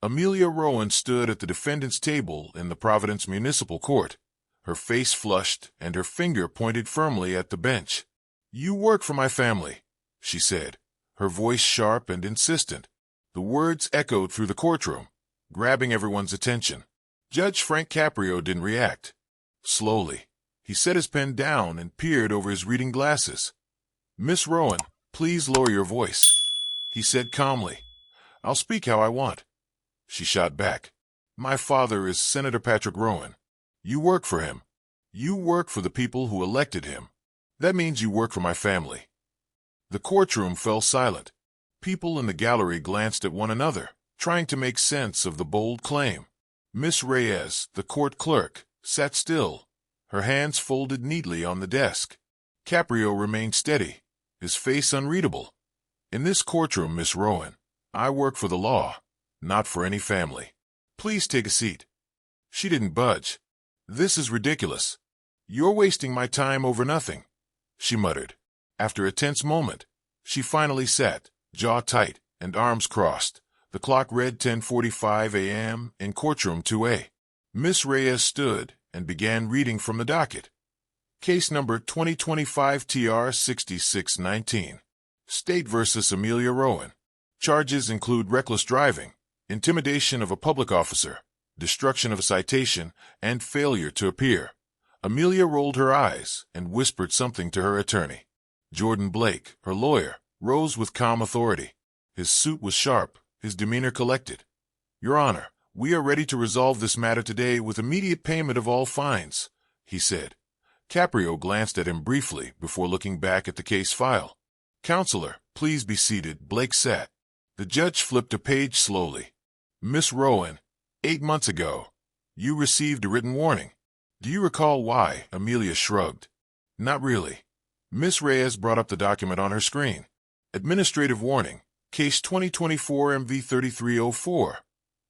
Amelia Rowan stood at the defendant's table in the Providence Municipal Court, her face flushed and her finger pointed firmly at the bench. "You work for my family," she said, her voice sharp and insistent. The words echoed through the courtroom, grabbing everyone's attention. Judge Frank Caprio didn't react. Slowly, he set his pen down and peered over his reading glasses. "Miss Rowan, please lower your voice," he said calmly. "I'll speak how I want." She shot back. "My father is Senator Patrick Rowan. You work for him. You work for the people who elected him. That means you work for my family." The courtroom fell silent. People in the gallery glanced at one another, trying to make sense of the bold claim. Miss Reyes, the court clerk, sat still, her hands folded neatly on the desk. Caprio remained steady, his face unreadable. "In this courtroom, Miss Rowan, I work for the law, not for any family. Please take a seat." She didn't budge. "This is ridiculous. You're wasting my time over nothing," she muttered. After a tense moment, she finally sat, jaw tight and arms crossed. The clock read 10:45 a.m. in courtroom 2A. Miss Reyes stood and began reading from the docket. Case number 2025 TR 6619. State versus Amelia Rowan. Charges include reckless driving, intimidation of a public officer, destruction of a citation, and failure to appear. Amelia rolled her eyes and whispered something to her attorney. Jordan Blake, her lawyer, rose with calm authority. His suit was sharp, his demeanor collected. "Your Honor, we are ready to resolve this matter today with immediate payment of all fines," he said. Caprio glanced at him briefly before looking back at the case file. "Counselor, please be seated." Blake sat. The judge flipped a page slowly. "Miss Rowan, 8 months ago, you received a written warning. Do you recall why?" Amelia shrugged. "Not really." Miss Reyes brought up the document on her screen. "Administrative warning, case 2024 MV 3304.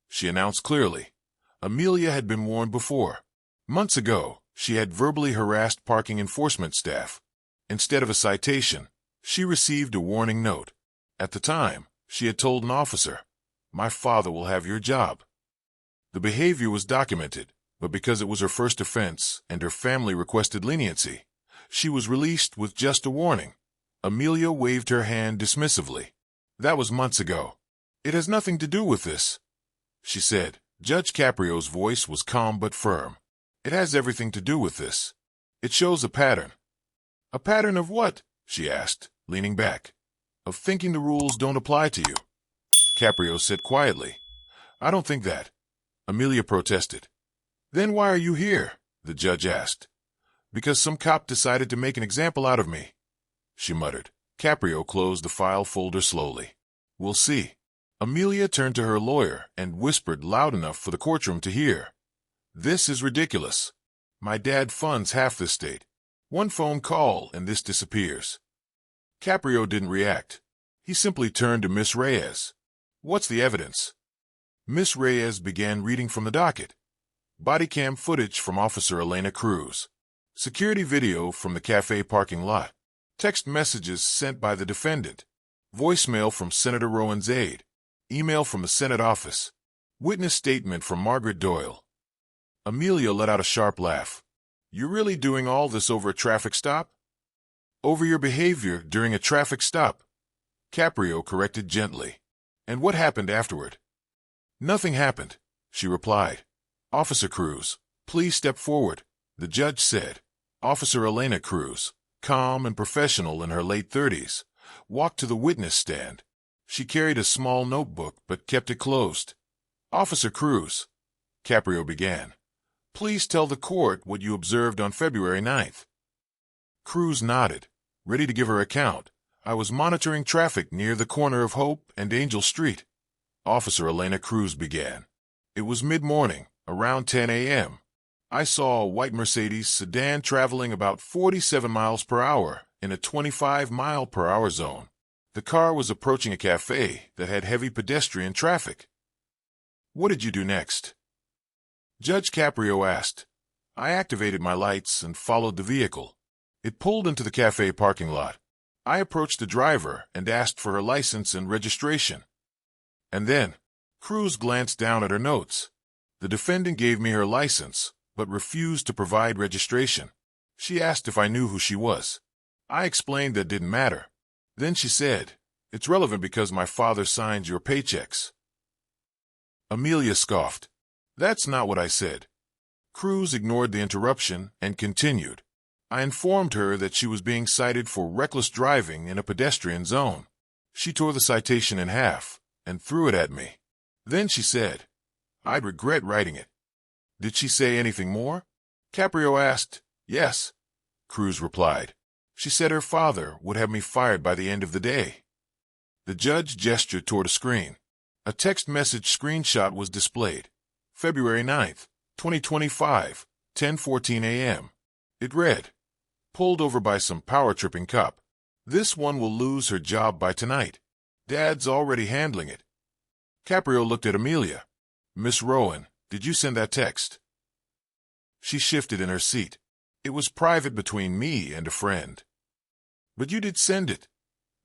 She announced clearly. Amelia had been warned before. Months ago, she had verbally harassed parking enforcement staff. Instead of a citation, she received a warning note. At the time, she had told an officer, "My father will have your job." The behavior was documented, but because it was her first offense and her family requested leniency, she was released with just a warning. Amelia waved her hand dismissively. "That was months ago. It has nothing to do with this," she said. Judge Caprio's voice was calm but firm. "It has everything to do with this. It shows a pattern." "A pattern of what?" she asked, leaning back. "Of thinking the rules don't apply to you." Caprio said quietly. "I don't think that." Amelia protested. "Then why are you here?" the judge asked. "Because some cop decided to make an example out of me," she muttered. Caprio closed the file folder slowly. "We'll see." Amelia turned to her lawyer and whispered loud enough for the courtroom to hear. "This is ridiculous. My dad funds half the state. One phone call and this disappears." Caprio didn't react. He simply turned to Miss Reyes. "What's the evidence?" Miss Reyes began reading from the docket. Body cam footage from Officer Elena Cruz. Security video from the cafe parking lot. Text messages sent by the defendant. Voicemail from Senator Rowan's aide. Email from the Senate office. Witness statement from Margaret Doyle. Amelia let out a sharp laugh. "You're really doing all this over a traffic stop?" "Over your behavior during a traffic stop," Caprio corrected gently. "And what happened afterward?" "Nothing happened," she replied. "Officer Cruz, please step forward," the judge said. Officer Elena Cruz, calm and professional in her late 30s, walked to the witness stand. She carried a small notebook but kept it closed. "Officer Cruz," Caprio began, "please tell the court what you observed on February 9th. Cruz nodded, ready to give her account. "I was monitoring traffic near the corner of Hope and Angel Street." Officer Elena Cruz began. "It was mid-morning, around 10 a.m. I saw a white Mercedes sedan traveling about 47 miles per hour in a 25-mile-per-hour zone. The car was approaching a cafe that had heavy pedestrian traffic." "What did you do next?" Judge Caprio asked. "I activated my lights and followed the vehicle. It pulled into the cafe parking lot. I approached the driver and asked for her license and registration. And then," Cruz glanced down at her notes. The defendant gave me her license, but refused to provide registration. She asked if I knew who she was. I explained that didn't matter. Then she said, "It's relevant because my father signs your paychecks." Amelia scoffed. "That's not what I said." Cruz ignored the interruption and continued. I informed her that she was being cited for reckless driving in a pedestrian zone. She tore the citation in half and threw it at me. Then she said, "I'd regret writing it." Did she say anything more? Caprio asked. Yes, Cruz replied. She said her father would have me fired by the end of the day. The judge gestured toward a screen. A text message screenshot was displayed. February 9th, 2025, 10:14 a.m. It read, "Pulled over by some power-tripping cop. This one will lose her job by tonight. Dad's already handling it." Caprio looked at Amelia. "Miss Rowan, did you send that text?" She shifted in her seat. "It was private between me and a friend." "But you did send it."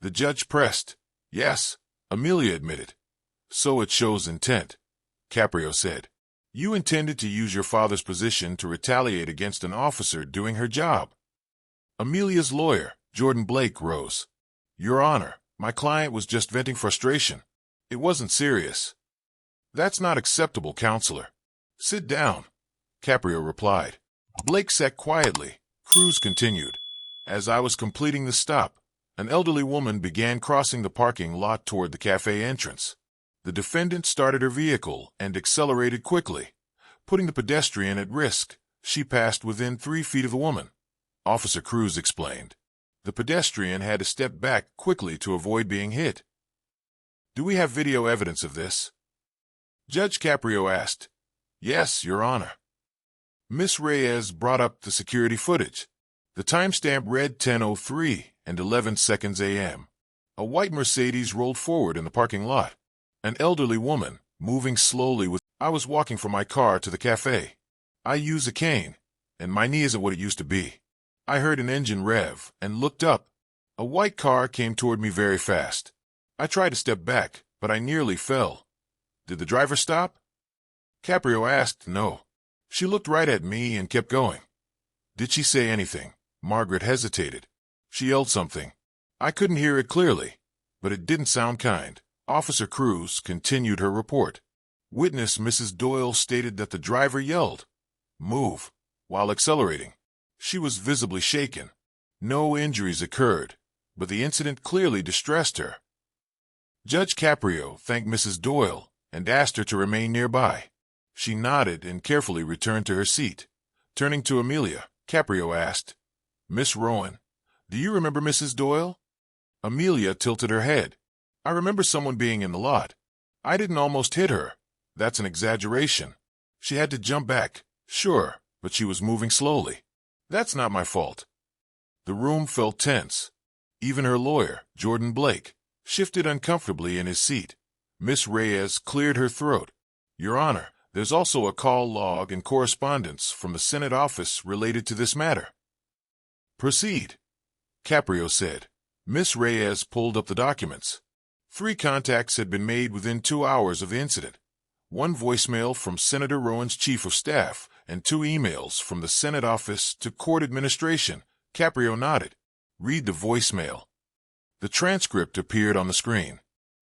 The judge pressed. "Yes," Amelia admitted. "So it shows intent," Caprio said. "You intended to use your father's position to retaliate against an officer doing her job." Amelia's lawyer, Jordan Blake, rose. "Your Honor, my client was just venting frustration. It wasn't serious." "That's not acceptable, counselor." "Sit down," Caprio replied. Blake sat quietly. Cruz continued. "As I was completing the stop, an elderly woman began crossing the parking lot toward the cafe entrance. The defendant started her vehicle and accelerated quickly. Putting the pedestrian at risk, she passed within 3 feet of the woman," Officer Cruz explained. "The pedestrian had to step back quickly to avoid being hit." "Do we have video evidence of this?" Judge Caprio asked. "Yes, Your Honor." Miss Reyes brought up the security footage. The timestamp read 10:03 and 11 seconds a.m. A white Mercedes rolled forward in the parking lot. An elderly woman, moving slowly with... I was walking from my car to the cafe. I use a cane, and my knee isn't what it used to be. I heard an engine rev and looked up. A white car came toward me very fast. I tried to step back, but I nearly fell. Did the driver stop? Caprio asked. No. She looked right at me and kept going. Did she say anything? Margaret hesitated. She yelled something. I couldn't hear it clearly, but it didn't sound kind. Officer Cruz continued her report. Witness Mrs. Doyle stated that the driver yelled, "Move," while accelerating. She was visibly shaken. No injuries occurred, but the incident clearly distressed her. Judge Caprio thanked Mrs. Doyle and asked her to remain nearby. She nodded and carefully returned to her seat. Turning to Amelia, Caprio asked, "Miss Rowan, do you remember Mrs. Doyle?" Amelia tilted her head. "I remember someone being in the lot. I didn't almost hit her. That's an exaggeration. She had to jump back, sure, but she was moving slowly. That's not my fault." The room felt tense. Even her lawyer, Jordan Blake, shifted uncomfortably in his seat. Miss Reyes cleared her throat. "Your Honor, there's also a call log and correspondence from the Senate office related to this matter." "Proceed," Caprio said. Miss Reyes pulled up the documents. 3 contacts had been made within 2 hours of the incident. 1 voicemail from Senator Rowan's chief of staff and 2 emails from the Senate office to court administration. Caprio nodded. "Read the voicemail." The transcript appeared on the screen.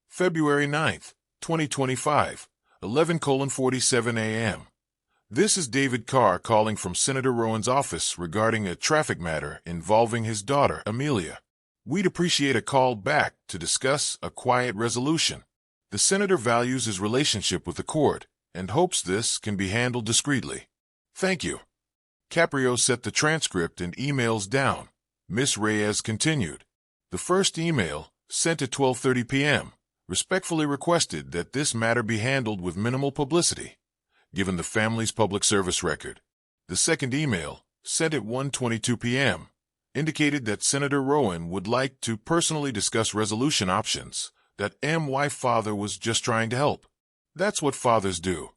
February 9th, 2025, 11:47 a.m. This is David Carr calling from Senator Rowan's office regarding a traffic matter involving his daughter, Amelia. We'd appreciate a call back to discuss a quiet resolution. The senator values his relationship with the court and hopes this can be handled discreetly. Thank you. Caprio set the transcript and emails down. Miss Reyes continued. The first email, sent at 12:30 p.m., respectfully requested that this matter be handled with minimal publicity, given the family's public service record. The second email, sent at 1:22 p.m., indicated that Senator Rowan would like to personally discuss resolution options, that M.Y. father was just trying to help. That's what fathers do,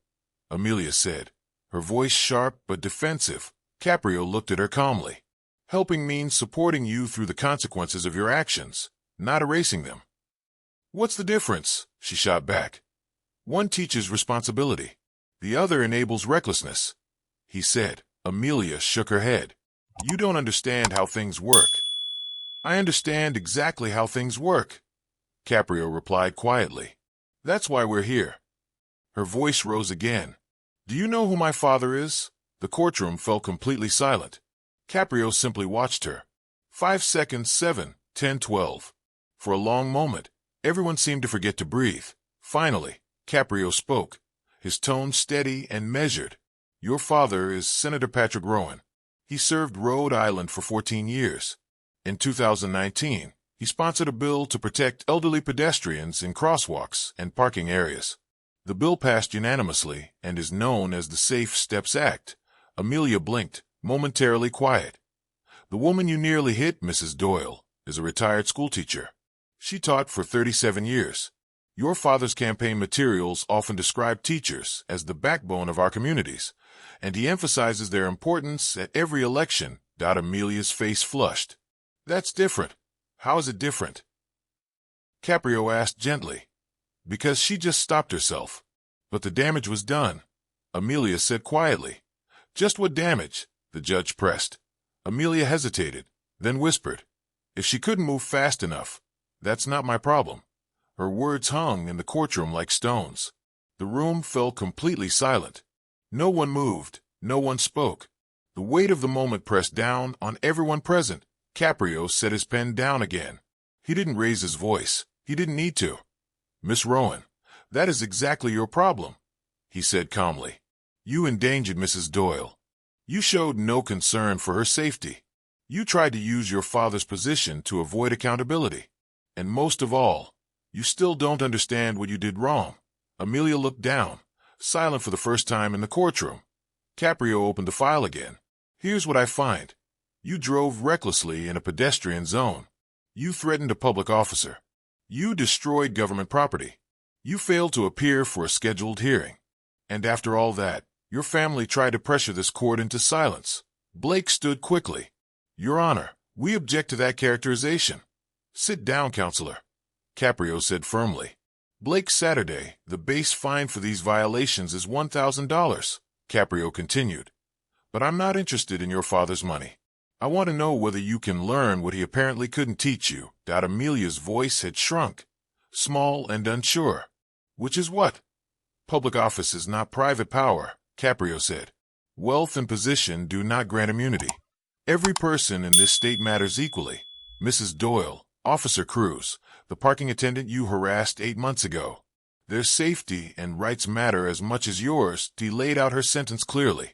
Amelia said, her voice sharp but defensive. Caprio looked at her calmly. Helping means supporting you through the consequences of your actions, not erasing them. What's the difference? She shot back. One teaches responsibility. The other enables recklessness, he said. Amelia shook her head. You don't understand how things work. I understand exactly how things work, Caprio replied quietly. That's why we're here. Her voice rose again. Do you know who my father is? The courtroom fell completely silent. Caprio simply watched her. 5 seconds, 7, 10, 12. For a long moment, everyone seemed to forget to breathe. Finally, Caprio spoke, his tone steady and measured. Your father is Senator Patrick Rowan. He served Rhode Island for 14 years. In 2019, he sponsored a bill to protect elderly pedestrians in crosswalks and parking areas. The bill passed unanimously and is known as the Safe Steps Act. Amelia blinked, momentarily quiet. The woman you nearly hit, Mrs. Doyle, is a retired schoolteacher. She taught for 37 years. Your father's campaign materials often describe teachers as the backbone of our communities, and he emphasizes their importance at every election. Amelia's face flushed. That's different. How is it different? Caprio asked gently. Because she just stopped herself. But the damage was done, Amelia said quietly. Just what damage? The judge pressed. Amelia hesitated, then whispered. If she couldn't move fast enough, that's not my problem. Her words hung in the courtroom like stones. The room fell completely silent. No one moved, no one spoke. The weight of the moment pressed down on everyone present. Caprio set his pen down again. He didn't raise his voice. He didn't need to. Miss Rowan, that is exactly your problem, he said calmly. You endangered Mrs. Doyle. You showed no concern for her safety. You tried to use your father's position to avoid accountability. And most of all, you still don't understand what you did wrong. Amelia looked down, silent for the first time in the courtroom. Caprio opened the file again. Here's what I find. You drove recklessly in a pedestrian zone. You threatened a public officer. You destroyed government property. You failed to appear for a scheduled hearing. And after all that, your family tried to pressure this court into silence. Blake stood quickly. Your Honor, we object to that characterization. Sit down, Counselor, Caprio said firmly. Blake Saturday, the base fine for these violations is $1,000, Caprio continued. But I'm not interested in your father's money. I want to know whether you can learn what he apparently couldn't teach you. Amelia's voice had shrunk, small and unsure. Which is what? Public office is not private power, Caprio said. Wealth and position do not grant immunity. Every person in this state matters equally. Mrs. Doyle, Officer Cruz, the parking attendant you harassed 8 months ago. Their safety and rights matter as much as yours. He laid out her sentence clearly.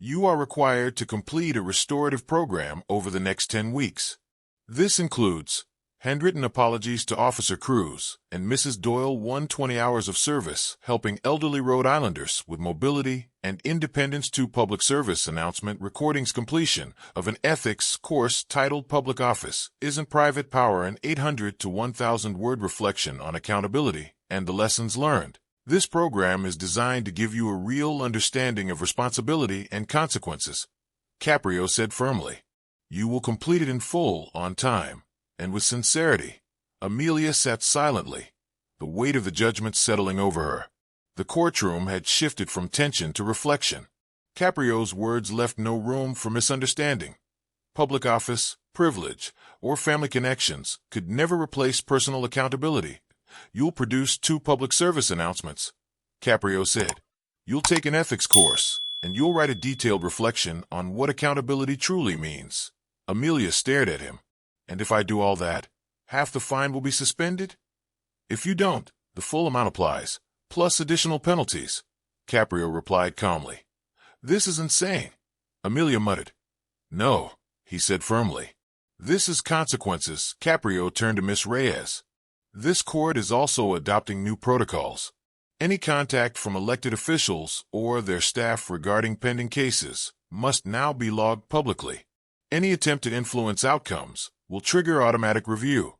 You are required to complete a restorative program over the next 10 weeks. This includes handwritten apologies to Officer Cruz and Mrs. Doyle, 120 hours of service helping elderly Rhode Islanders with mobility, and Independence 2 public service announcement recordings completion of an ethics course titled Public Office Isn't Private Power, an 800 to 1,000 word reflection on accountability and the lessons learned. This program is designed to give you a real understanding of responsibility and consequences, Caprio said firmly. You will complete it in full, on time, and with sincerity. Amelia sat silently, the weight of the judgment settling over her. The courtroom had shifted from tension to reflection. Caprio's words left no room for misunderstanding. Public office, privilege, or family connections could never replace personal accountability. You'll produce 2 public service announcements, Caprio said. You'll take an ethics course, and you'll write a detailed reflection on what accountability truly means. Amelia stared at him. And if I do all that, half the fine will be suspended? If you don't, the full amount applies, plus additional penalties, Caprio replied calmly. This is insane, Amelia muttered. No, he said firmly. This is consequences. Caprio turned to Miss Reyes. This court is also adopting new protocols. Any contact from elected officials or their staff regarding pending cases must now be logged publicly. Any attempt to influence outcomes will trigger automatic review,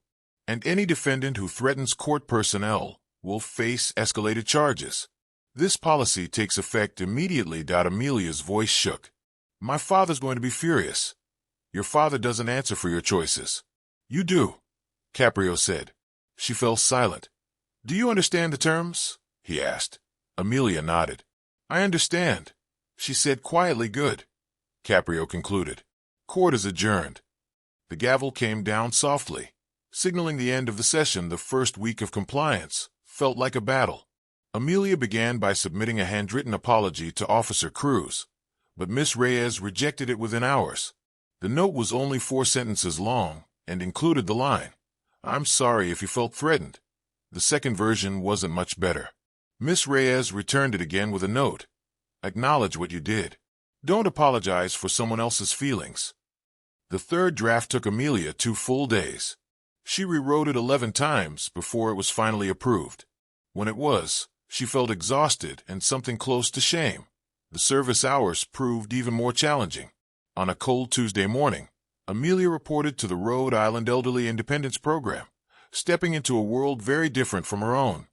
and any defendant who threatens court personnel will face escalated charges. This policy takes effect immediately. Amelia's voice shook. My father's going to be furious. Your father doesn't answer for your choices. You do, Caprio said. She fell silent. Do you understand the terms? He asked. Amelia nodded. I understand, she said quietly. Good, Caprio concluded. Court is adjourned. The gavel came down softly, signaling the end of the session. The first week of compliance felt like a battle. Amelia began by submitting a handwritten apology to Officer Cruz, but Miss Reyes rejected it within hours. The note was only 4 sentences long and included the line, I'm sorry if you felt threatened. The second version wasn't much better. Miss Reyes returned it again with a note. Acknowledge what you did. Don't apologize for someone else's feelings. The third draft took Amelia 2 full days. She rewrote it 11 times before it was finally approved. When it was, she felt exhausted and something close to shame. The service hours proved even more challenging. On a cold Tuesday morning, Amelia reported to the Rhode Island Elderly Independence Program, stepping into a world very different from her own.